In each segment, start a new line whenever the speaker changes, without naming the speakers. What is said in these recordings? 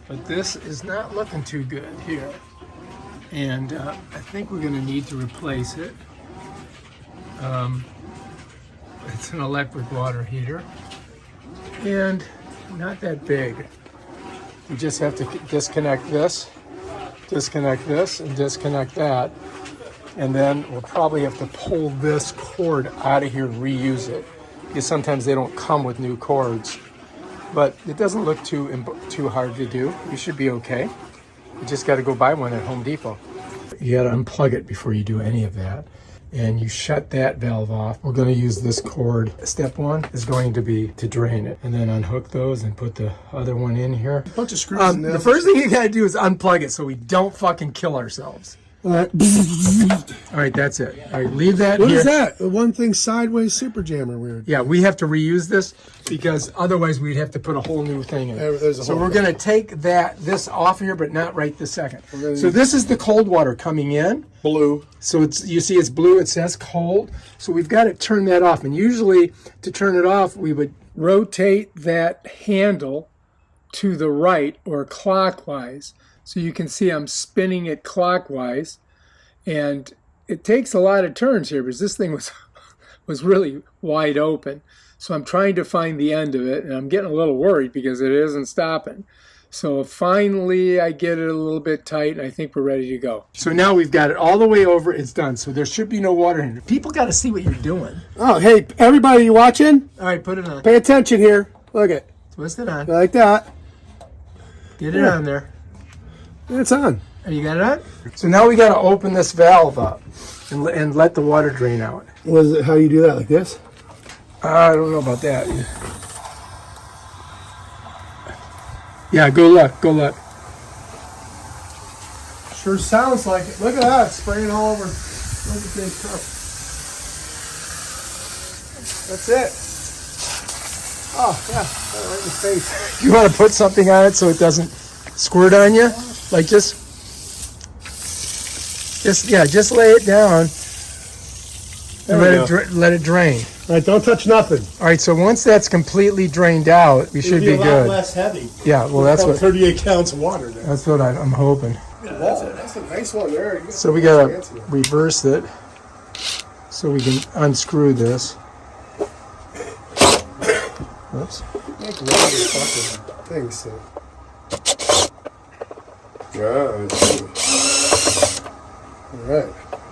But this is not looking too good here. And I think we're going to need to replace it. It's an electric water heater. And not that big. We just have to disconnect this, and disconnect that. And then we'll probably have to pull this cord out of here and reuse it. Because sometimes they don't come with new cords. But it doesn't look too hard to do. You should be okay. You just got to go buy one at Home Depot. You got to unplug it before you do any of that. And you shut that valve off. We're going to use this cord. Step one is going to be to drain it. And then unhook those and put the other one in here.
A bunch of screws in there.
The first thing you got to do is unplug it so we don't fucking kill ourselves.
All right.
All right, that's it. All right, leave that
What
here.
is that? The one thing sideways super jammer weird.
Yeah, we have to reuse this because otherwise we'd have to put a whole new thing in. So we're going to take this off here, but not right this second. So this is the cold water coming in.
Blue.
So you see it's blue, it says cold. So we've got to turn that off. And usually to turn it off, we would rotate that handle to the right or clockwise. So you can see I'm spinning it clockwise. And it takes a lot of turns here because this thing was really wide open. So I'm trying to find the end of it, and I'm getting a little worried because it isn't stopping. So finally I get it a little bit tight, and I think we're ready to go. So now we've got it all the way over. It's done. So there should be no water in it. People got to see what you're doing.
Oh, hey, everybody, you watching?
All right, put it on.
Pay attention here. Look it.
Twist it on.
Like that.
Get it on there.
It's on.
Oh, you got it on? So now we got to open this valve up and let the water drain out.
What is it? How do you do that? Like this?
I don't know about that. Yeah, go look.
Sure sounds like it. Look at that. It's spraying all over. Look at this stuff. That's it. Oh, yeah. Right in the face.
You want to put something on it so it doesn't squirt on you? Like just lay it down and let it drain.
All right, don't touch nothing.
All right, so once that's completely drained out, we should be
a lot
good.
less heavy.
Yeah, well, that's what
38 counts of water there.
that's what I'm hoping.
Yeah, that's a nice one there.
So we gotta reverse it so we can unscrew this. Oops.
Make water fucking things. So. Good. All right.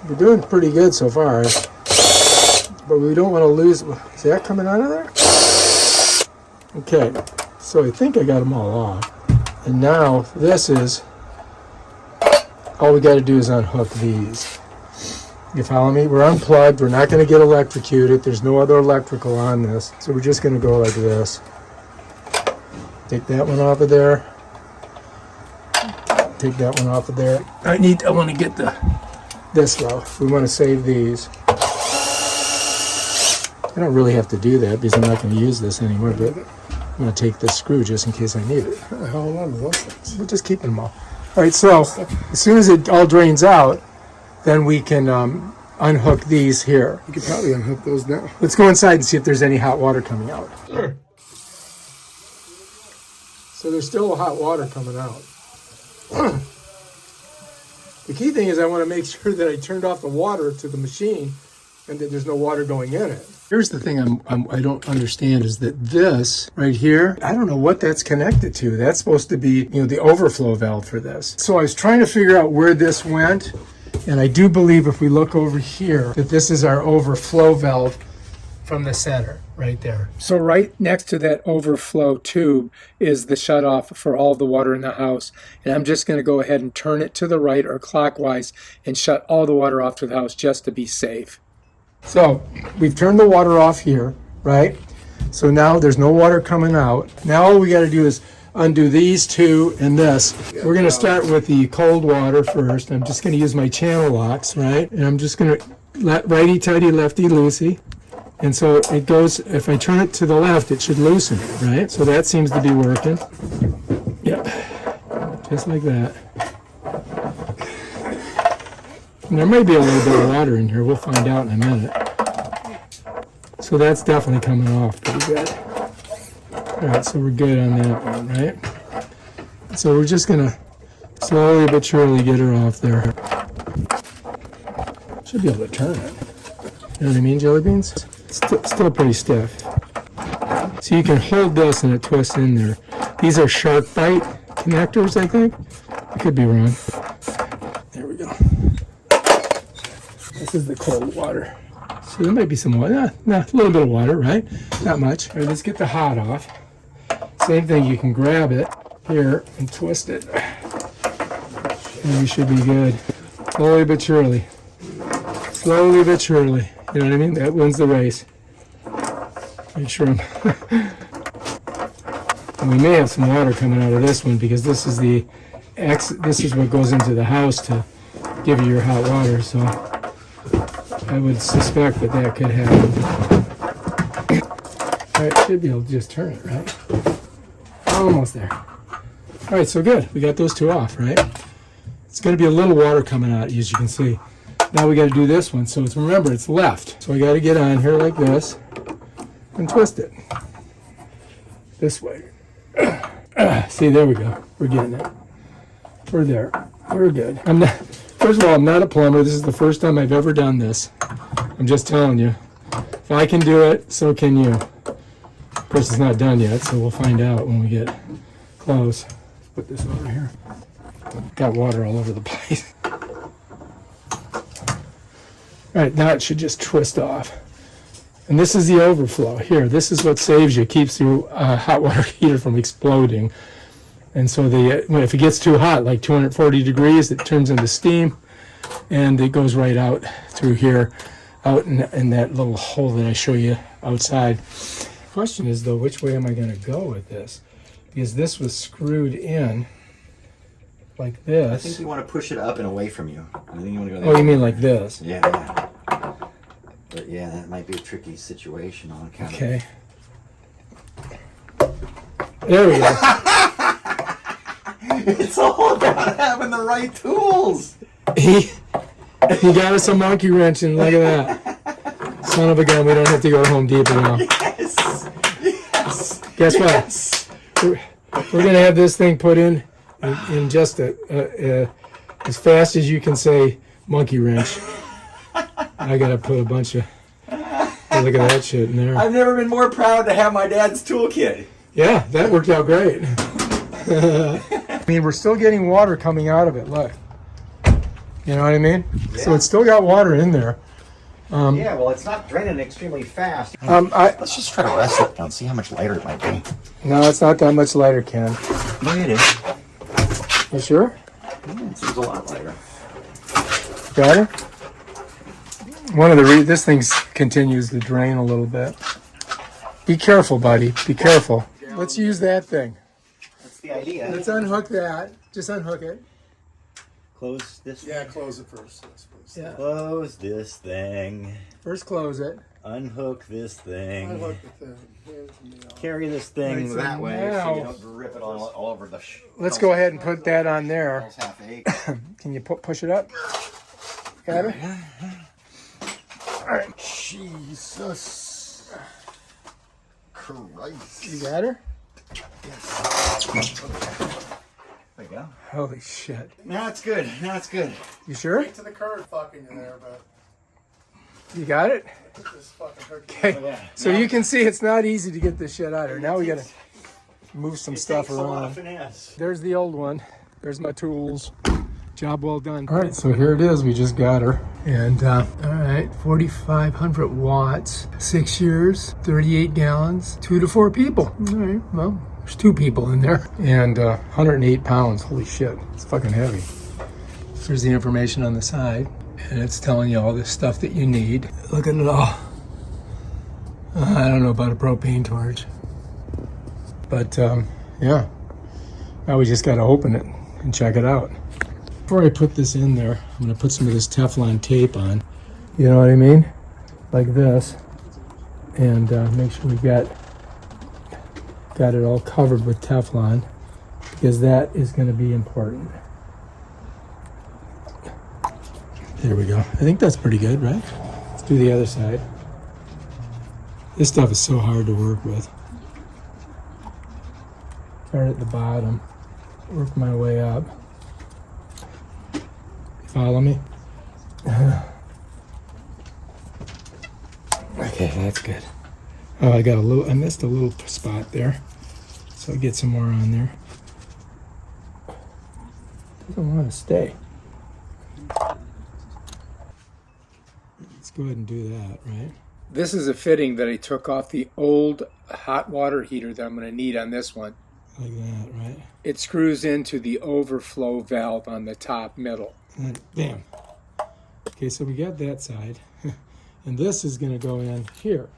We're doing pretty good so far, but we don't want to lose. Is that coming out of there? Okay, so I think I got them all off. And now this is, all we got to do is unhook these. You follow me? We're unplugged. We're not going to get electrocuted. There's no other electrical on this. So we're just going to go like this. Take that one off of there. Take that one off of there. I want to get this though. We want to save these. I don't really have to do that because I'm not going to use this anymore, but I'm going to take this screw just in case I need it.
Hold on to those things.
We're just keeping them all. All right, so as soon as it all drains out, then we can unhook these here.
You could probably unhook those now.
Let's go inside and see if there's any hot water coming out. So there's still hot water coming out. The key thing is I want to make sure that I turned off the water to the machine and that there's no water going in it. Here's the thing I don't understand is that this right here, I don't know what that's connected to. That's supposed to be, the overflow valve for this. So I was trying to figure out where this went, and I do believe if we look over here that this is our overflow valve from the center right there. So right next to that overflow tube is the shutoff for all the water in the house. And I'm just going to go ahead and turn it to the right or clockwise and shut all the water off to the house just to be safe. So we've turned the water off here, right? So now there's no water coming out. Now all we got to do is undo these two and this. We're going to start with the cold water first. I'm just going to use my channel locks, right? And I'm just going to righty-tighty, lefty-loosey. And so it goes, if I turn it to the left, it should loosen it, right? So that seems to be working. Yep, just like that. And there may be a little bit of water in here. We'll find out in a minute. So that's definitely coming off pretty good. All right, so we're good on that one, right? So we're just gonna slowly but surely get her off there. Should be able to turn it. You know what I mean, jelly beans? Still pretty stiff. So you can hold this and it twists in there. These are shark bite connectors, I think. I could be wrong. There we go. This is the cold water. So there might be some water. A little bit of water, right? Not much. All right, let's get the hot off. Same thing, you can grab it here and twist it. And we should be good. Slowly but surely. Slowly but surely. You know what I mean? That wins the race. Make sure I'm... And we may have some water coming out of this one because this is what goes into the house to give you your hot water. So I would suspect that could happen. All right, should be able to just turn it, right? Almost there. All right, so good. We got those two off, right? It's going to be a little water coming out, as you can see. Now we got to do this one. So remember, it's left. So I got to get on here like this and twist it this way. See, there we go. We're getting it. We're there. We're good. First of all, I'm not a plumber. This is the first time I've ever done this. I'm just telling you. If I can do it, so can you. Of course, it's not done yet, so we'll find out when we get close. Let's put this over here. Got water all over the place. All right, now it should just twist off. And this is the overflow. Here, this is what saves you, keeps your hot water heater from exploding. And so if it gets too hot, like 240 degrees, it turns into steam, and it goes right out through here, out in that little hole that I show you outside. The question is, though, which way am I going to go with this? Because this was screwed in like this.
I think you want to push it up and away from you. I think you want to go there.
Oh, you mean like this?
Yeah. But yeah, that might be a tricky situation on account
Okay. There we go.
It's all about having the right tools.
He got us a monkey wrench, and look at that. Son of a gun, we don't have to go to Home Depot now.
Yes. Yes.
Guess what?
Yes.
We're going to have this thing put in just as fast as you can say monkey wrench. I got to put a bunch of... Look at that shit in there.
I've never been more proud to have my dad's toolkit.
Yeah, that worked out great. I mean, we're still getting water coming out of it, look. You know what I mean? Yeah. So it's still got water in there.
Yeah, well, it's not draining extremely fast. Let's just try to rest it and see how much lighter it might be.
No, it's not that much lighter, Ken.
No, it is.
You sure?
Yeah, it seems a lot lighter.
Got it? This thing continues to drain a little bit. Be careful, buddy. Be careful. Let's use that thing.
That's the idea.
Let's unhook that. Just unhook it.
Close this.
Yeah, close it first. Yes, please.
Yeah.
Close this thing.
First close it.
Unhook this thing.
Unhook the thing. Here's the,
Carry this thing
Right, so
that way
now-
so you don't rip it all over the...
Let's go ahead and put that on there.
Almost half ache.
Can you push it up? Got it? All right.
Jesus Christ.
You got her?
There you go.
Holy shit.
Now it's good. Now it's good.
You sure?
Right to the curve fucking in there, but
You got it?
put this fucking hook in.
Okay.
Oh, yeah.
So you can see it's not easy to get this shit out of here. Now we gotta move some stuff
Takes a lot of
around.
finesse.
There's the old one. There's my tools. Job well done. All right, so here it is. We just got her. And, all right, 4,500 watts, 6 years, 38 gallons, 2 to 4 people. All right, well, there's 2 people in there. And 108 pounds. Holy shit, it's fucking heavy. There's the information on the side. And it's telling you all this stuff that you need. Look at it all. I don't know about a propane torch. But, yeah. Now we just got to open it and check it out. Before I put this in there, I'm going to put some of this Teflon tape on. You know what I mean? Like this. And make sure we've got it all covered with Teflon, because that is going to be important. There we go. I think that's pretty good, right? Let's do the other side. This stuff is so hard to work with. Start at the bottom. work my way up. Follow me? Okay, that's good. Oh, I missed a little spot there. So I'll get some more on there. Doesn't want to stay. Let's go ahead and do that, right? This is a fitting that I took off the old hot water heater that I'm going to need on this one. Like that, right? It screws into the overflow valve on the top middle. And bam. Okay, so we got that side. And this is going to go in here.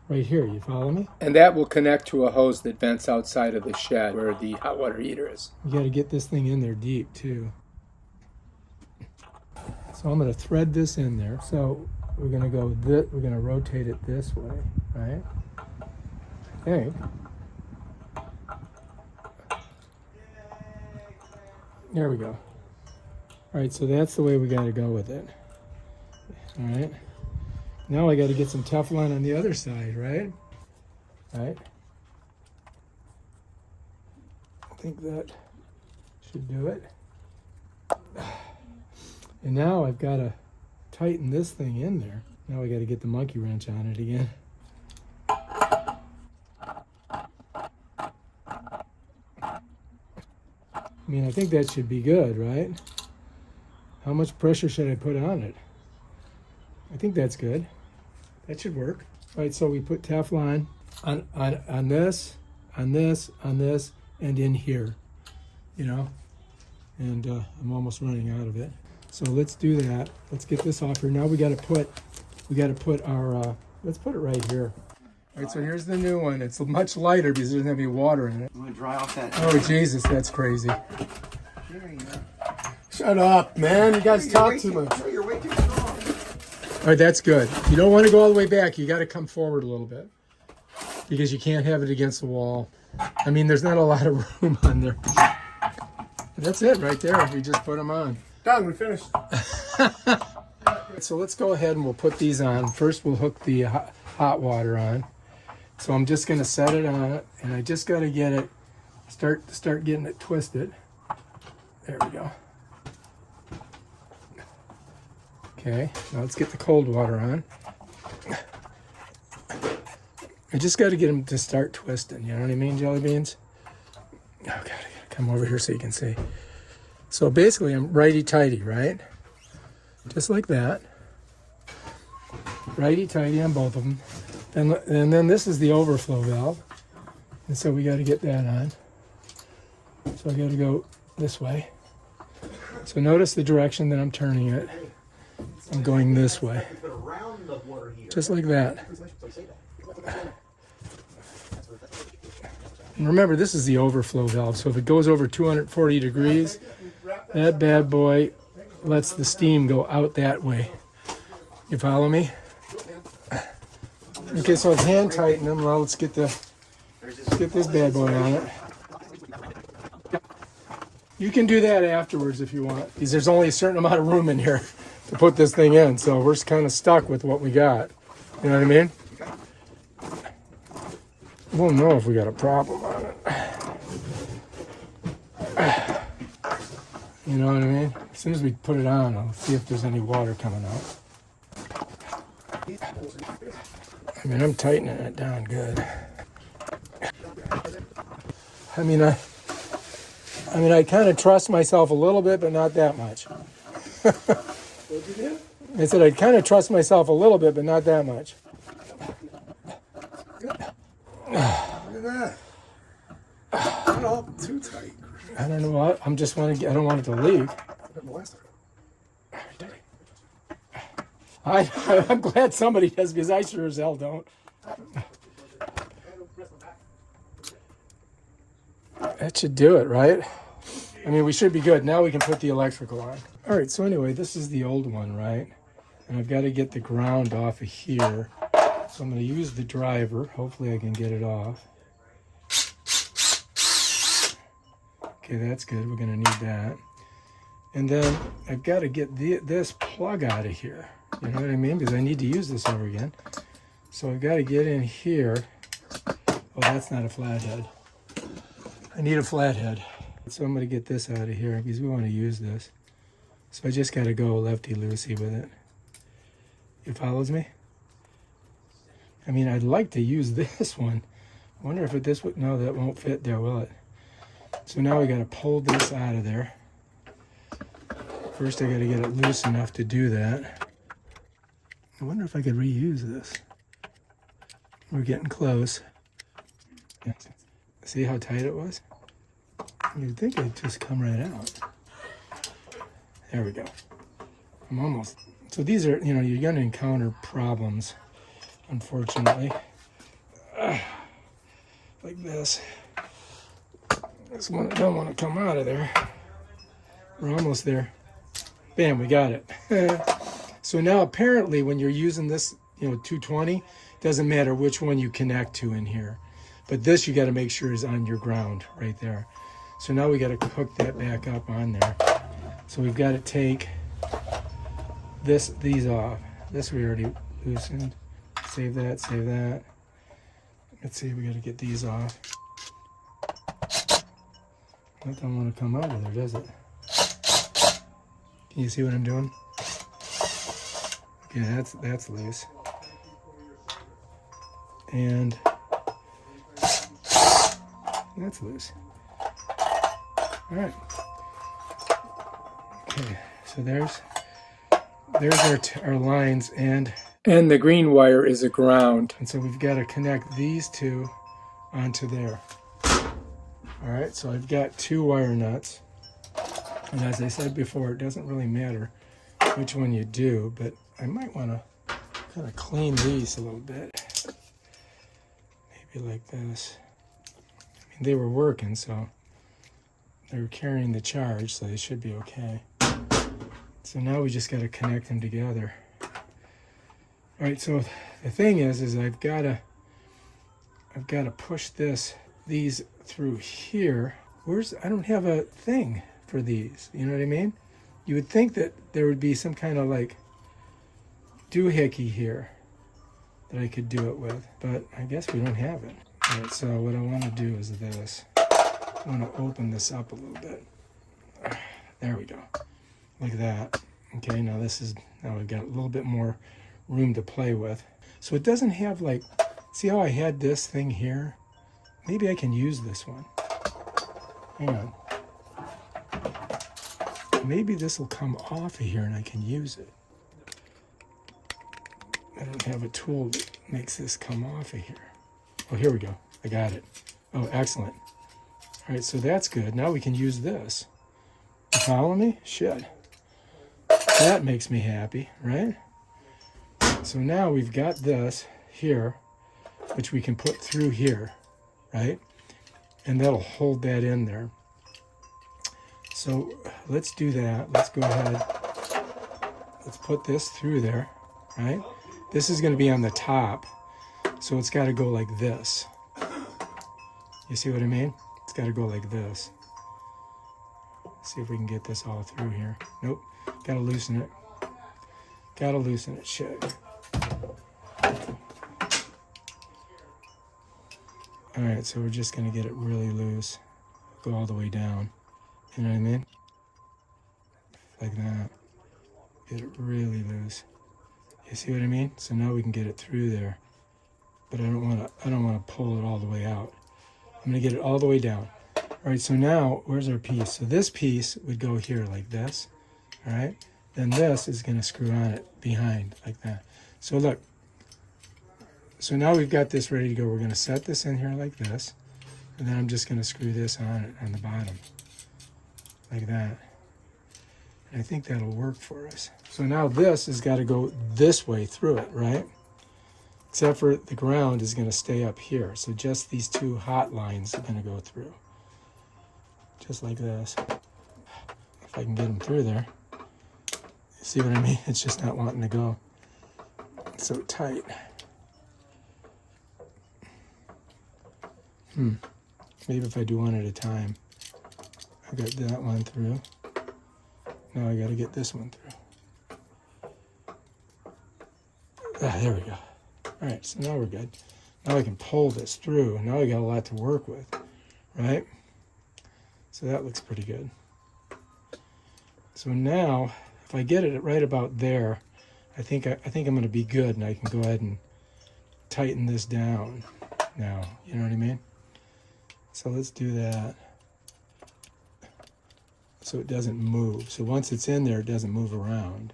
Right here, you follow me? And that will connect to a hose that vents outside of the shed where the hot water heater is. You got to get this thing in there deep, too. So I'm going to thread this in there. So we're going to go we're going to rotate it this way, right? I think. There we go. All right, so that's the way we got to go with it. All right. Now I got to get some Teflon on the other side, right? Right. I think that should do it. And now I've got to tighten this thing in there. Now I got to get the monkey wrench on it again. I mean, I think that should be good, right? How much pressure should I put on it? I think that's good. That should work. All right, so we put Teflon on this, on this, on this, and in here, you know? And I'm almost running out of it. So let's do that. Let's get this off here. Now we got to put our, let's put it right here. All right, so here's the new one. It's much lighter because there doesn't have any water in it.
I'm gonna dry off that.
Oh, Jesus, that's crazy.
There you go.
Shut up, man. You guys talk too much.
You're way too strong.
All right, that's good. You don't want to go all the way back. You got to come forward a little bit because you can't have it against the wall. I mean, there's not a lot of room on there. That's it right there. You just put them on.
Done. We finished.
So let's go ahead and we'll put these on. First, we'll hook the hot water on. So I'm just going to set it on it, and I just got to get it, start getting it twisted. There we go. Okay, now let's get the cold water on. I just got to get them to start twisting, you know what I mean, jelly beans? Oh, God, I got to come over here so you can see. So basically, I'm righty-tighty, right? Just like that. Righty-tighty on both of them. And then this is the overflow valve. And so we got to get that on. So I got to go this way. So notice the direction that I'm turning it. I'm going this way. Just like that. And remember, this is the overflow valve. So if it goes over 240 degrees, that bad boy lets the steam go out that way. You follow me? Okay, so it's hand tightening. Well, let's get this bad boy on it. You can do that afterwards if you want, because there's only a certain amount of room in here to put this thing in, so we're kind of stuck with what we got. You know what I mean? We'll know if we got a problem on it. You know what I mean? As soon as we put it on, I'll see if there's any water coming out. I mean, I'm tightening it down good. I mean, I kind of trust myself a little bit, but not that much. I said I kind of trust myself a little bit, but not that much.
Look at that. Not all too tight.
I don't know what. I don't want it to leak. I'm glad somebody does, because I sure as hell don't. That should do it, right? I mean, we should be good. Now we can put the electrical on. All right, so anyway, this is the old one, right? And I've got to get the ground off of here. So I'm going to use the driver. Hopefully I can get it off. Okay, that's good. We're going to need that. And then I've got to get this plug out of here. You know what I mean? Because I need to use this over again. So I've got to get in here. Oh, that's not a flathead. I need a flathead. So I'm going to get this out of here because we want to use this. So I just got to go lefty-loosey with it. It follows me? I mean, I'd like to use this one. I wonder if this would, no, that won't fit there, will it? So now we got to pull this out of there. First I got to get it loose enough to do that. I wonder if I could reuse this. We're getting close. See how tight it was? You'd think it'd just come right out. There we go. I'm almost. So these are, you know, you're going to encounter problems, unfortunately. Like this. This one don't want to come out of there. We're almost there. Bam, we got it. So now apparently when you're using this, you know, 220, it doesn't matter which one you connect to in here. But this you got to make sure is on your ground right there. So now we got to hook that back up on there. So we've got to take these off. This we already loosened. Save that, save that. Let's see, we got to get these off. That don't want to come out of there, does it? Can you see what I'm doing? Okay, that's loose. And that's loose. All right. Okay, so there's our lines, and the green wire is a ground. And so we've got to connect these two onto there. All right, so I've got 2 wire nuts. And as I said before, it doesn't really matter which one you do, but I might want to kind of clean these a little bit. Maybe like this. I mean, they were working, so they were carrying the charge, so they should be okay. So now we just got to connect them together. All right, so the thing is I've got to push these through here. I don't have a thing for these, you know what I mean? You would think that there would be some kind of like doohickey here that I could do it with, but I guess we don't have it. All right, so what I want to do is this. I want to open this up a little bit. There we go, like that. Okay, now we've got a little bit more room to play with. So it doesn't have like, see how I had this thing here? Maybe I can use this one. Hang on. Maybe this will come off of here and I can use it. I don't have a tool that makes this come off of here. Oh, here we go. I got it. Oh, excellent. All right, so that's good. Now we can use this. You follow me? Shit. That makes me happy, right? So now we've got this here, which we can put through here, right? And that'll hold that in there. So let's do that. Let's go ahead. Let's put this through there, right? This is going to be on the top, so it's got to go like this. You see what I mean? It's got to go like this. See if we can get this all through here. Nope. Got to loosen it. Got to loosen it. Shit. All right, so we're just going to get it really loose. Go all the way down. You know what I mean? Like that. Get it really loose. You see what I mean? So now we can get it through there. But I don't want to pull it all the way out. I'm going to get it all the way down. All right, so now where's our piece? So this piece would go here like this. All right? Then this is going to screw on it behind like that. So look. So now we've got this ready to go. We're going to set this in here like this. And then I'm just going to screw this on it on the bottom. Like that. And I think that'll work for us. So now this has got to go this way through it, right? Except for the ground is going to stay up here. So just these 2 hot lines are going to go through. Just like this. If I can get them through there. You see what I mean? It's just not wanting to go. It's so tight. Maybe if I do one at a time. I got that one through. Now I got to get this one through. There we go. All right, so now we're good. Now I can pull this through. Now I got a lot to work with, right? So that looks pretty good. So now, if I get it right about there, I think I'm going to be good, and I can go ahead and tighten this down now. You know what I mean? So let's do that. So it doesn't move. So once it's in there, it doesn't move around.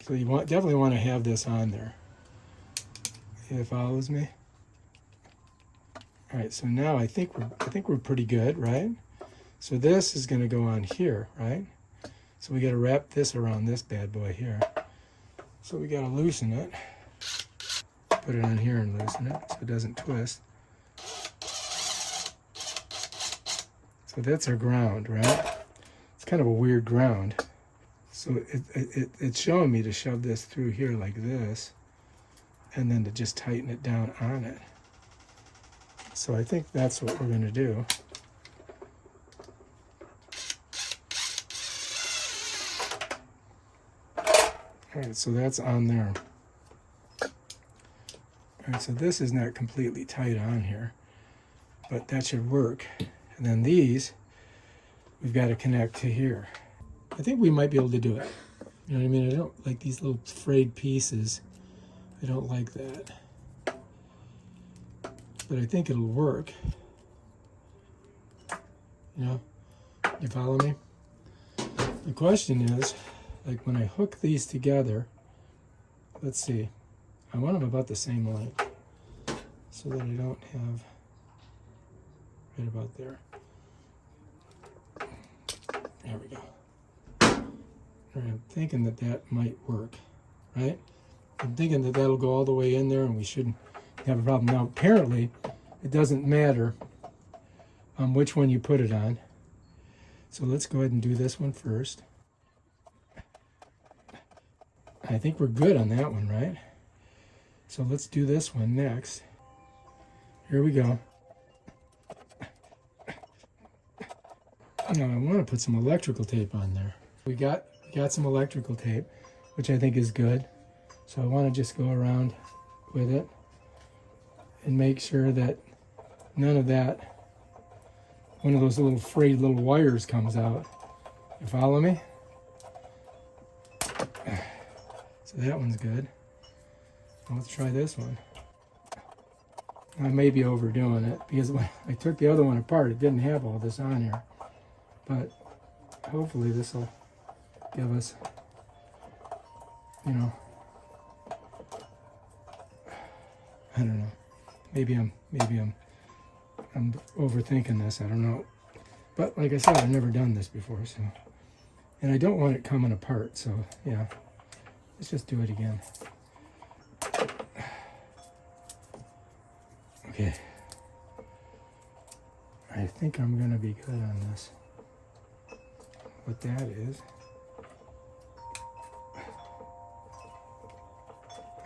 So you definitely want to have this on there. It follows me. All right, so now I think we're pretty good, right? So this is going to go on here, right? So we got to wrap this around this bad boy here. So we got to loosen it. Put it on here and loosen it so it doesn't twist. So that's our ground, right? It's kind of a weird ground. So it's showing me to shove this through here like this, and then to just tighten it down on it. So I think that's what we're going to do. All right, so that's on there. All right, so this is not completely tight on here, but that should work. And then these, we've got to connect to here. I think we might be able to do it. You know what I mean? I don't like these little frayed pieces. I don't like that. But I think it'll work. You know? You follow me? The question is, like when I hook these together, let's see. I want them about the same length so that I don't have right about there. There we go. I'm thinking that might work, right? I'm thinking that that'll go all the way in there and we shouldn't have a problem. Now, apparently, it doesn't matter which one you put it on. So let's go ahead and do this one first. I think we're good on that one, right? So let's do this one next. Here we go. Now I want to put some electrical tape on there. We got some electrical tape, which I think is good. So I want to just go around with it and make sure that none of that, one of those little frayed little wires comes out. You follow me? So that one's good. Let's try this one. I may be overdoing it because when I took the other one apart, it didn't have all this on here. But hopefully this will give us, you know, I don't know. Maybe I'm overthinking this. I don't know. But like I said, I've never done this before, so, and I don't want it coming apart. So yeah, let's just do it again. Okay. I think I'm gonna be good on this. What that is.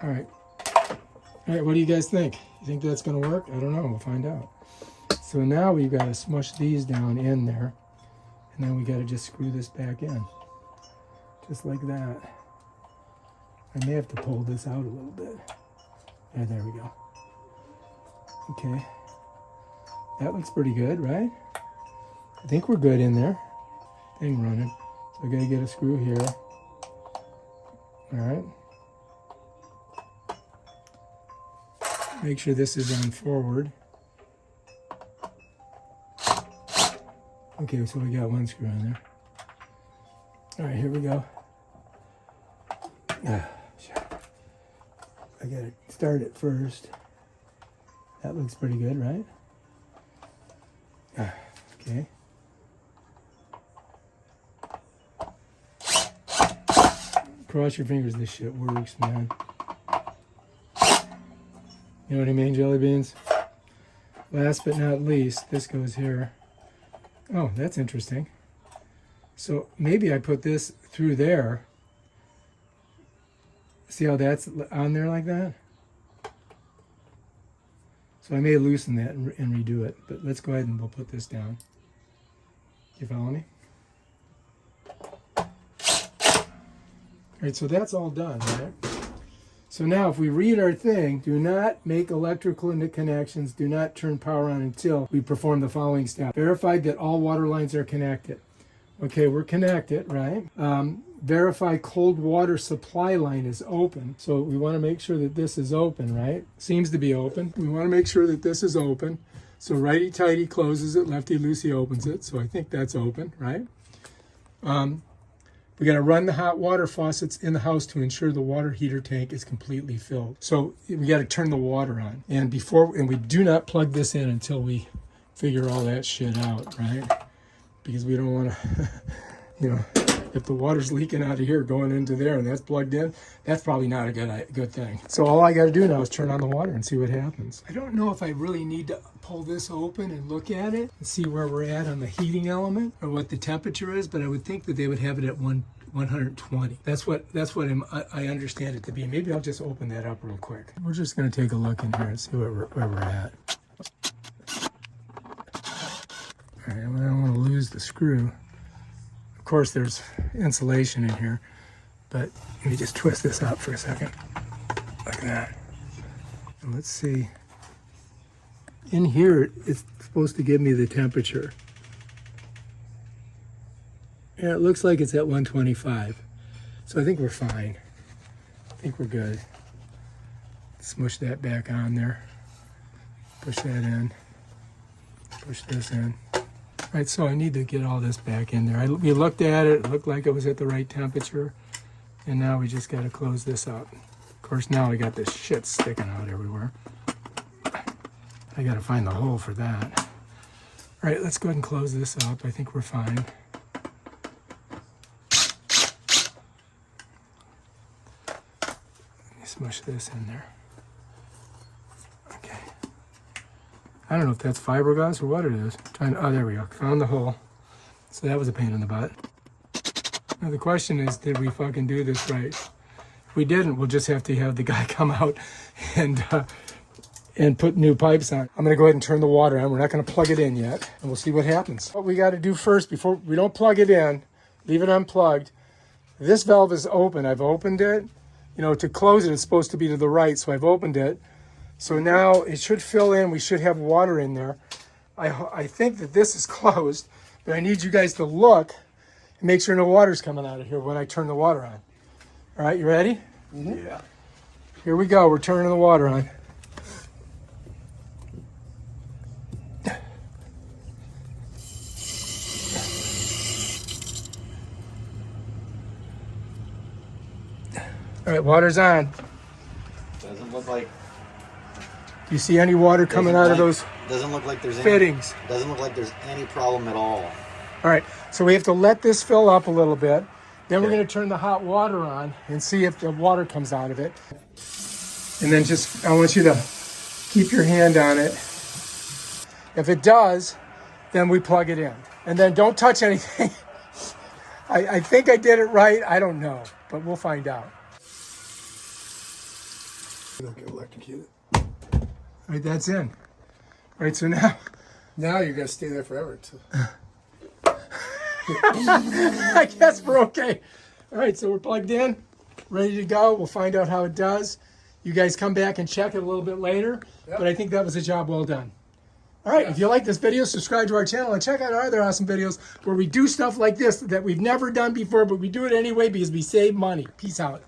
All right. All right, what do you guys think? You think that's gonna work? I don't know, we'll find out. So now we've got to smush these down in there, and then we got to just screw this back in. Just like that. I may have to pull this out a little bit. Yeah, there we go. Okay. That looks pretty good, right? I think we're good in there. Thing running. So I gotta get a screw here. Alright. Make sure this is on forward. Okay, so we got one screw in there. Alright, here we go. I gotta start it first. That looks pretty good, right? Okay. Cross your fingers, this shit works, man. You know what I mean, jelly beans? Last but not least, this goes here. Oh, that's interesting. So maybe I put this through there. See how that's on there like that? So I may loosen that and redo it, but let's go ahead and we'll put this down. You follow me? All right, so that's all done, right? So now if we read our thing, do not make electrical connections, do not turn power on until we perform the following step. Verify that all water lines are connected. Okay, we're connected, right? Verify cold water supply line is open. So we want to make sure that this is open, right? Seems to be open. We want to make sure that this is open. So righty-tighty closes it, lefty-loosey opens it. So I think that's open, right? We got to run the hot water faucets in the house to ensure the water heater tank is completely filled. So we got to turn the water on. And we do not plug this in until we figure all that shit out, right? Because we don't want to, you know, if the water's leaking out of here going into there and that's plugged in, that's probably not a good thing. So all I got to do now is turn on the water and see what happens. I don't know if I really need to pull this open and look at it and see where we're at on the heating element or what the temperature is, but I would think that they would have it at 120. That's what I understand it to be. Maybe I'll just open that up real quick. We're just going to take a look in here and see where we're at. All right, I don't want to lose the screw. Of course, there's insulation in here, but let me just twist this out for a second. Like that. And let's see. In here, it's supposed to give me the temperature. Yeah, it looks like it's at 125. So I think we're fine. I think we're good. Smush that back on there. Push that in. Push this in. All right, so I need to get all this back in there. We looked at it. It looked like it was at the right temperature. And now we just got to close this up. Of course, now we got this shit sticking out everywhere. I got to find the hole for that. All right, let's go ahead and close this up. I think we're fine. Let me smush this in there. Okay. I don't know if that's fiberglass or what it is. Oh, there we go. Found the hole. So that was a pain in the butt. Now the question is, did we fucking do this right? If we didn't, we'll just have to have the guy come out and put new pipes on. I'm gonna go ahead and turn the water on. We're not gonna plug it in yet, and we'll see what happens. What we gotta do first, before we don't plug it in, leave it unplugged. This valve is open. I've opened it. You know, to close it, it's supposed to be to the right, so I've opened it. So now it should fill in. We should have water in there. I think that this is closed, but I need you guys to look and make sure no water's coming out of here when I turn the water on. All right, you ready?
Mm-hmm. Yeah.
Here we go. We're turning the water on. All right, water's on.
Doesn't look like.
Do you see any water coming out of those
Doesn't look like there's
fittings?
Doesn't look like there's any problem at all.
All right, so we have to let this fill up a little bit. Then we're going to turn the hot water on and see if the water comes out of it. And then I want you to keep your hand on it. If it does, then we plug it in. And then don't touch anything. I think I did it right. I don't know, but we'll find out.
Don't get electrocuted.
All right, that's in. All right, so now
Now you're gonna stay there forever.
I guess we're okay. All right, so we're plugged in, ready to go. We'll find out how it does. You guys come back and check it a little bit later, but I think that was a job well done. All right, if you like this video, subscribe to our channel and check out our other awesome videos where we do stuff like this that we've never done before, but we do it anyway because we save money. Peace out.